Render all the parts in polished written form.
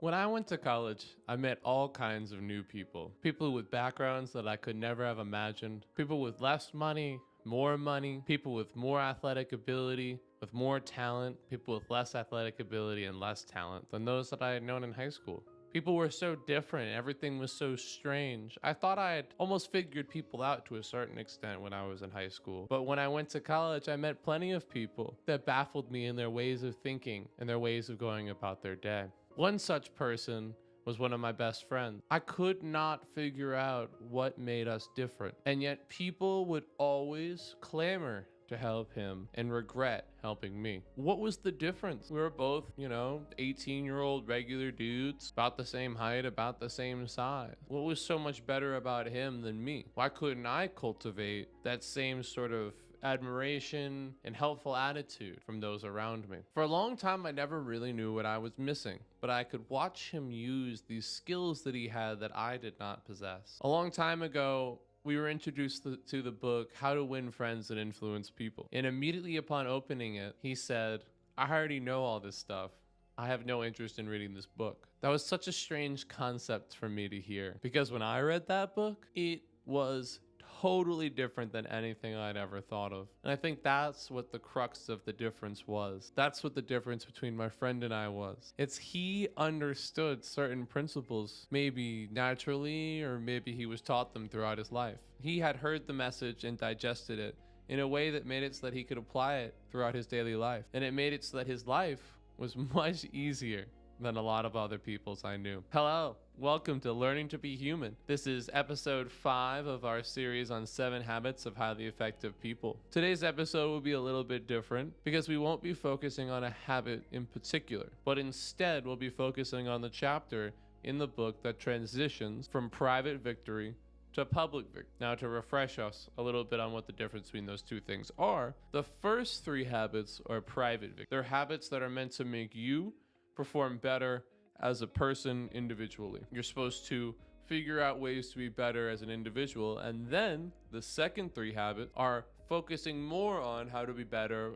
When I went to college, I met all kinds of new people. People with backgrounds that I could never have imagined. People with less money, more money. People with more athletic ability, with more talent. People with less athletic ability and less talent than those that I had known in high school. People were so different. Everything was so strange. I thought I had almost figured people out to a certain extent when I was in high school. But when I went to college, I met plenty of people that baffled me in their ways of thinking and their ways of going about their day. One such person was one of my best friends. I could not figure out what made us different. And yet people would always clamor to help him and regret helping me. What was the difference? We were both, 18-year-old regular dudes, about the same height, about the same size. What was so much better about him than me? Why couldn't I cultivate that same sort of admiration and helpful attitude from those around me? For a long time, I never really knew what I was missing, but I could watch him use these skills that he had that I did not possess. A long time ago, we were introduced to the book, How to Win Friends and Influence People. And immediately upon opening it, he said, I already know all this stuff. I have no interest in reading this book. That was such a strange concept for me to hear, because when I read that book, it was totally different than anything I'd ever thought of. And I think that's what the crux of the difference was. That's what the difference between my friend and I was. It's he understood certain principles, maybe naturally, or maybe he was taught them throughout his life. He had heard the message and digested it in a way that made it so that he could apply it throughout his daily life. And it made it so that his life was much easier than a lot of other people's I knew. Hello, welcome to Learning to Be Human. This is episode 5 of our series on 7 habits of highly effective people. Today's episode will be a little bit different because we won't be focusing on a habit in particular, but instead we'll be focusing on the chapter in the book that transitions from private victory to public victory. Now, to refresh us a little bit on what the difference between those two things are, the first 3 habits are private victory. They're habits that are meant to make you perform better as a person individually. You're supposed to figure out ways to be better as an individual, and then the second 3 habits are focusing more on how to be better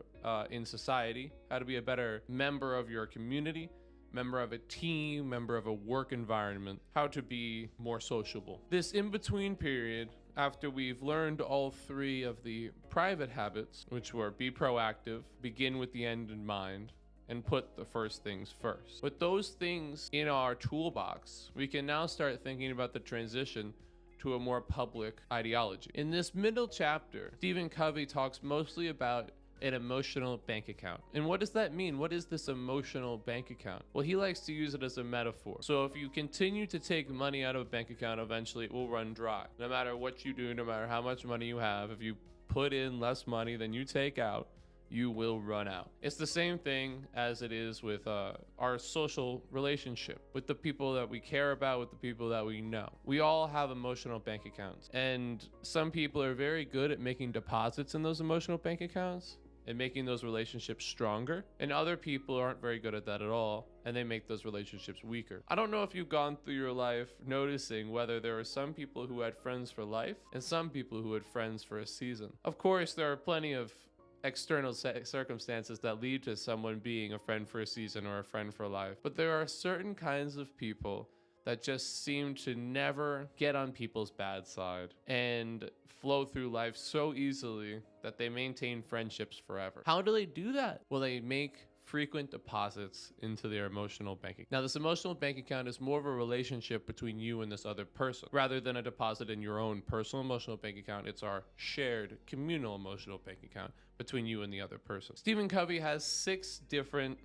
in society, how to be a better member of your community, member of a team, member of a work environment, how to be more sociable. This in-between period, after we've learned all 3 of the private habits, which were be proactive, begin with the end in mind, and put the first things first. With those things in our toolbox, we can now start thinking about the transition to a more public ideology. In this middle chapter, Covey talks mostly about an emotional bank account. And what does that mean? What is this emotional bank account? Well, he likes to use it as a metaphor. So if you continue to take money out of a bank account, eventually it will run dry. No matter what you do, no matter how much money you have, if you put in less money than you take out, you will run out. It's the same thing as it is with our social relationship, with the people that we care about, with the people that we know. We all have emotional bank accounts, and some people are very good at making deposits in those emotional bank accounts and making those relationships stronger, and other people aren't very good at that at all, and they make those relationships weaker. I don't know if you've gone through your life noticing whether there are some people who had friends for life and some people who had friends for a season. Of course, there are plenty of external circumstances that lead to someone being a friend for a season or a friend for life. But there are certain kinds of people that just seem to never get on people's bad side and flow through life so easily that they maintain friendships forever. How do they do that? Well, they make frequent deposits into their emotional bank account. Now, this emotional bank account is more of a relationship between you and this other person. Rather than a deposit in your own personal emotional bank account, it's our shared communal emotional bank account between you and the other person. Stephen Covey has 6 different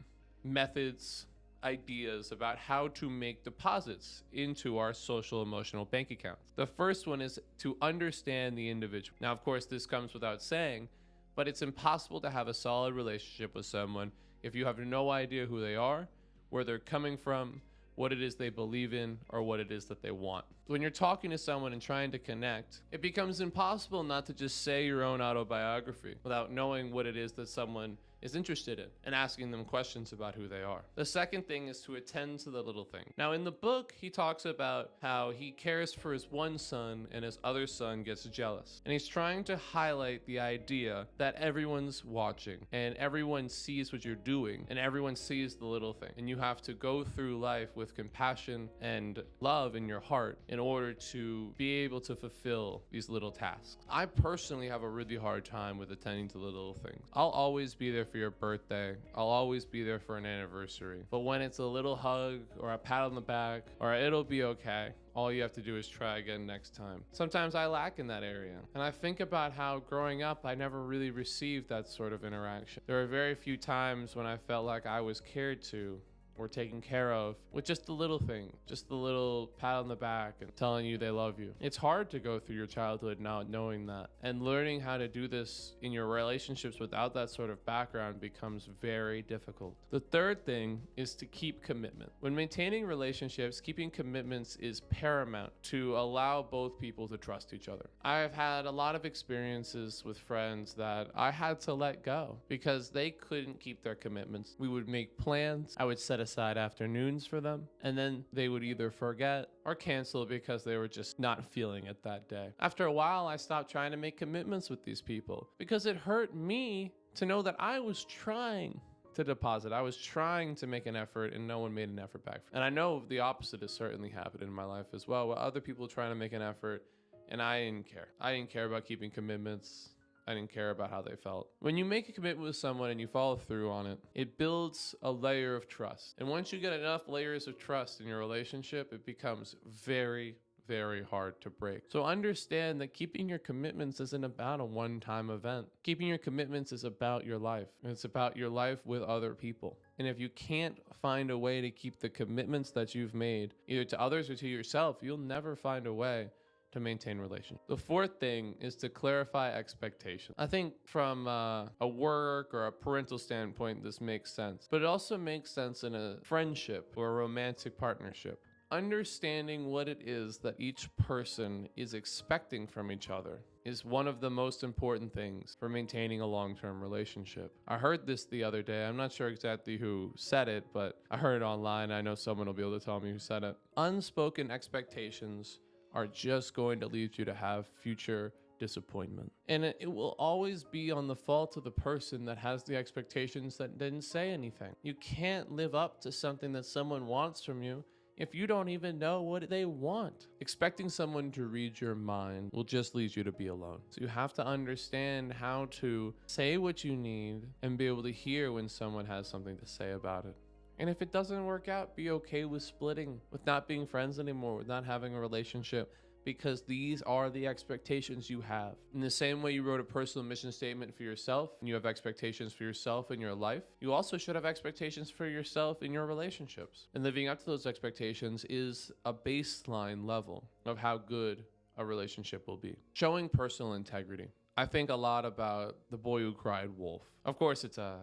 methods, ideas about how to make deposits into our social emotional bank accounts. The first one is to understand the individual. Now, of course, this comes without saying, but it's impossible to have a solid relationship with someone if you have no idea who they are, where they're coming from, what it is they believe in, or what it is that they want. When you're talking to someone and trying to connect, it becomes impossible not to just say your own autobiography without knowing what it is that someone is interested in, and asking them questions about who they are. The second thing is to attend to the little thing. Now, in the book, he talks about how he cares for his one son and his other son gets jealous. And he's trying to highlight the idea that everyone's watching and everyone sees what you're doing and everyone sees the little thing. And you have to go through life with compassion and love in your heart in order to be able to fulfill these little tasks. I personally have a really hard time with attending to the little things. I'll always be there for your birthday. I'll always be there for an anniversary. But when it's a little hug or a pat on the back or it'll be okay, all you have to do is try again next time. Sometimes I lack in that area. And I think about how growing up, I never really received that sort of interaction. There are very few times when I felt like I was cared to or taken care of with just the little thing, just the little pat on the back and telling you they love you. It's hard to go through your childhood not knowing that, and learning how to do this in your relationships without that sort of background becomes very difficult. The third thing is to keep commitment. When maintaining relationships, keeping commitments is paramount to allow both people to trust each other. I've had a lot of experiences with friends that I had to let go because they couldn't keep their commitments. We would make plans, I would set aside afternoons for them, and then they would either forget or cancel because they were just not feeling it that day. After a while, I stopped trying to make commitments with these people because it hurt me to know that I was trying to deposit. I was trying to make an effort and no one made an effort back. And I know the opposite has certainly happened in my life as well, where other people trying to make an effort and I didn't care. I didn't care about keeping commitments. I didn't care about how they felt. When you make a commitment with someone and you follow through on it, it builds a layer of trust. And once you get enough layers of trust in your relationship, it becomes very, very hard to break. So understand that keeping your commitments isn't about a one-time event. Keeping your commitments is about your life. And it's about your life with other people. And if you can't find a way to keep the commitments that you've made, either to others or to yourself, you'll never find a way to maintain relation. The fourth thing is to clarify expectations. I think from a work or a parental standpoint, this makes sense, but it also makes sense in a friendship or a romantic partnership. Understanding what it is that each person is expecting from each other is one of the most important things for maintaining a long-term relationship. I heard this the other day. I'm not sure exactly who said it, but I heard it online. I know someone will be able to tell me who said it. Unspoken expectations are just going to lead you to have future disappointment. And it will always be on the fault of the person that has the expectations that didn't say anything. You can't live up to something that someone wants from you if you don't even know what they want. Expecting someone to read your mind will just lead you to be alone. So you have to understand how to say what you need and be able to hear when someone has something to say about it. And if it doesn't work out, be okay with splitting, with not being friends anymore, with not having a relationship, because these are the expectations you have. In the same way you wrote a personal mission statement for yourself, and you have expectations for yourself in your life, you also should have expectations for yourself in your relationships. And living up to those expectations is a baseline level of how good a relationship will be. Showing personal integrity. I think a lot about The Boy Who Cried Wolf. Of course, it's a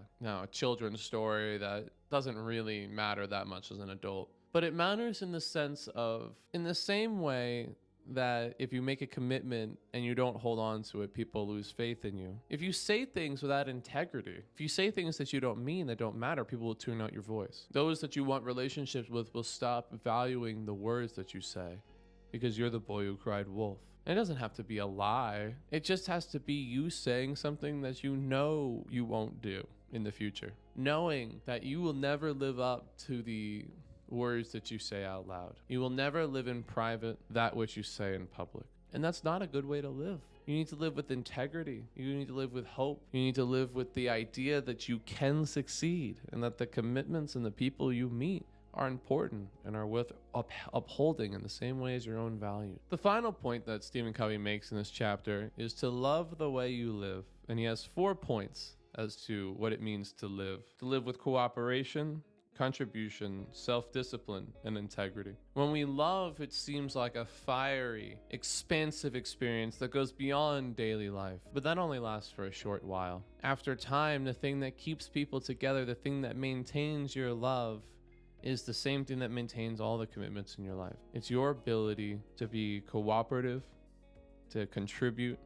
children's story that doesn't really matter that much as an adult. But it matters in the sense of, in the same way that if you make a commitment and you don't hold on to it, people lose faith in you. If you say things without integrity, if you say things that you don't mean, that don't matter, people will tune out your voice. Those that you want relationships with will stop valuing the words that you say because you're the boy who cried wolf. It doesn't have to be a lie. It just has to be you saying something that you know you won't do in the future. Knowing that you will never live up to the words that you say out loud. You will never live in private that which you say in public. And that's not a good way to live. You need to live with integrity. You need to live with hope. You need to live with the idea that you can succeed and that the commitments and the people you meet are important and are worth upholding in the same way as your own value. The final point that Stephen Covey makes in this chapter is to love the way you live. And he has 4 points as to what it means to live. To live with cooperation, contribution, self-discipline, and integrity. When we love, it seems like a fiery, expansive experience that goes beyond daily life, but that only lasts for a short while. After time, the thing that keeps people together, the thing that maintains your love, is the same thing that maintains all the commitments in your life. It's your ability to be cooperative, to contribute,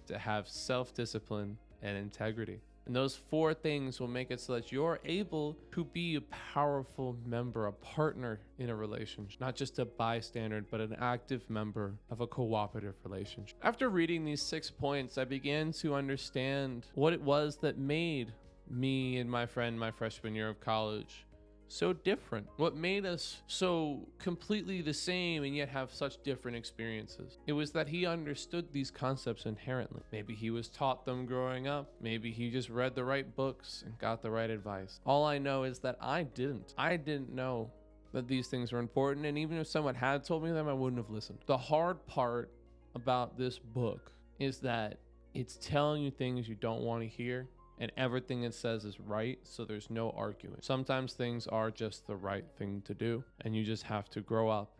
to have self-discipline and integrity. And those 4 things will make it so that you're able to be a powerful member, a partner in a relationship, not just a bystander, but an active member of a cooperative relationship. After reading these 6 points, I began to understand what it was that made me and my friend my freshman year of college so different. What made us so completely the same and yet have such different experiences? It was that he understood these concepts inherently. Maybe he was taught them growing up. Maybe he just read the right books and got the right advice. All I know is that I didn't. I didn't know that these things were important, and even if someone had told me them, I wouldn't have listened. The hard part about this book is that it's telling you things you don't want to hear, and everything it says is right, so there's no arguing. Sometimes things are just the right thing to do, and you just have to grow up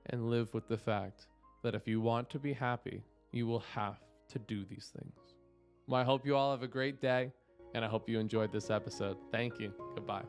and live with the fact that if you want to be happy, you will have to do these things. Well, I hope you all have a great day, and I hope you enjoyed this episode. Thank you. Goodbye.